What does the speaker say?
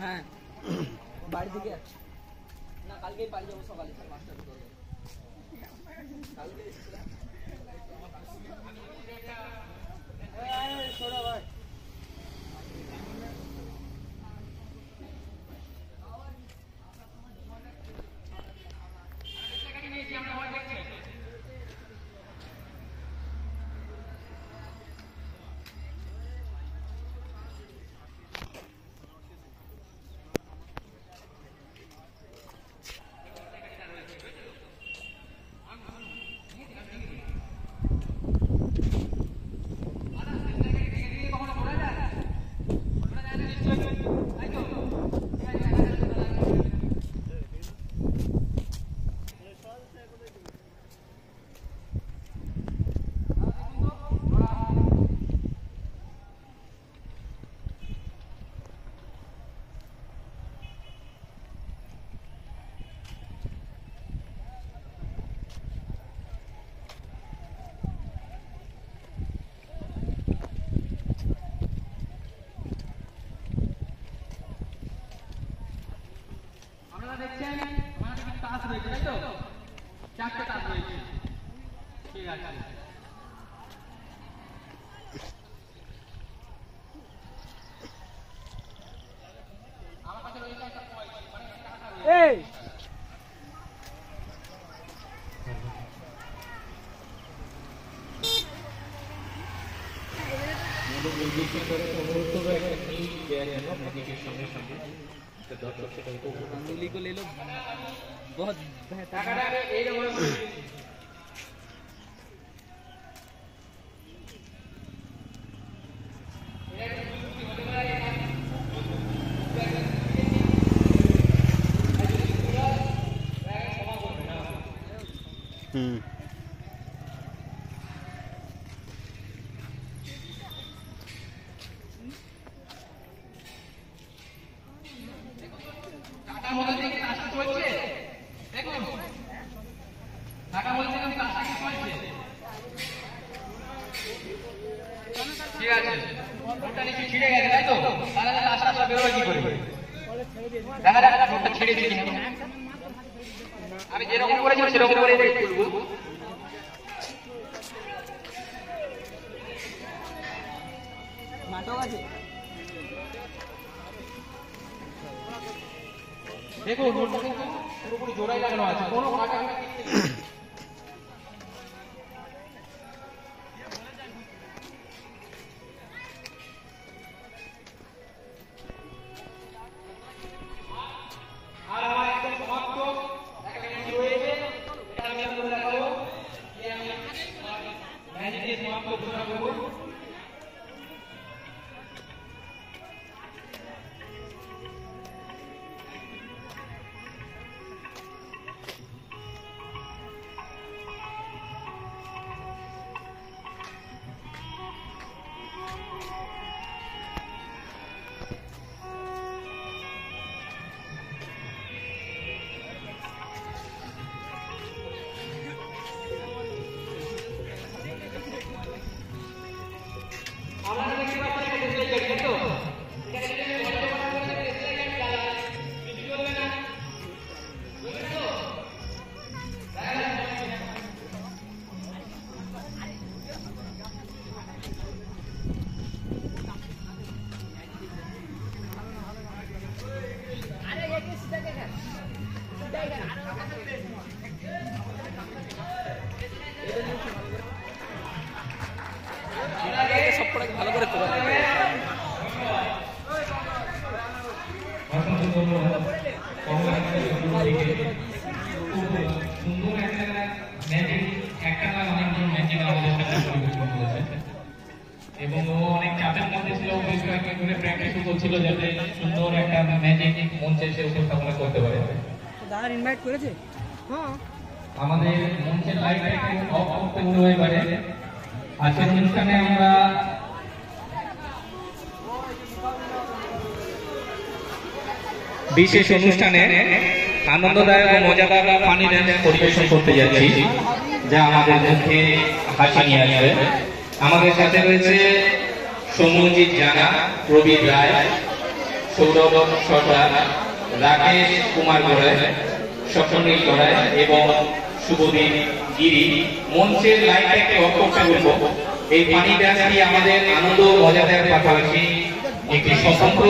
হ্যাঁ বাড়ি থেকে না কালকেই বাড়ি যাবো সকালে 5টার দিকে কালকে ছোড়া ভাই দেখছেন আমাদের কিছু তাস রয়েছে তাই তো 4টে তাস রয়েছে ঠিক আছে আমার কাছে রয়েছে একটা মানে টাকা রয়েছে এই আমাদের নির্দিষ্ট করে অনুরোধ করব একটা মিল দেওয়ার জন্য মেডিকের সঙ্গে সঙ্গে अंगुली को ले लो बहुत আমি যেরকম করেছি সেরকম করে তুলবো দেখুন পুরোপুরি জোড়াই লাগানো আছে কোনো কাটা সুন্দর একটা ম্যাজিক একটা অনেকজন ম্যাজিক আমাদের সাথে পরিবেশন করেছে এবং ও অনেক চাপের মধ্যে ছিল, বেশ কয়েকদিন ধরে প্র্যাকটিসও করছিল যাতে সুন্দর একটা ম্যাজিক মঞ্চে সে উপস্থাপনা করতে পারে। দাদা ইনভাইট করেছে? হ্যাঁ। আমাদের মঞ্চের লাইটটা একটু অফ করতে বলবো এবারে। আজকের অনুষ্ঠানে আমরা বিশেষ অনুষ্ঠানে আনন্দদায়ক ও মজাদার ফানি ড্যান্স পরিবেশন করতে যাচ্ছি, যা আমাদের মধ্যে হাসি নিয়ে আসবে। আমাদের সাথে রয়েছে সৌম্যজিৎ জানা, প্রবীর রায়, সৌরভ সরকার, রাকেশ কুমার গড়াই, স্বপ্নীল গড়াই এবং শুভদীপ গিরি। মঞ্চের লাইটটাকে অফ করতে বলবো। এই ফানি ড্যান্সটি আমাদের আনন্দ মজা দেওয়ার পাশাপাশি একটি স্বতন্ত্র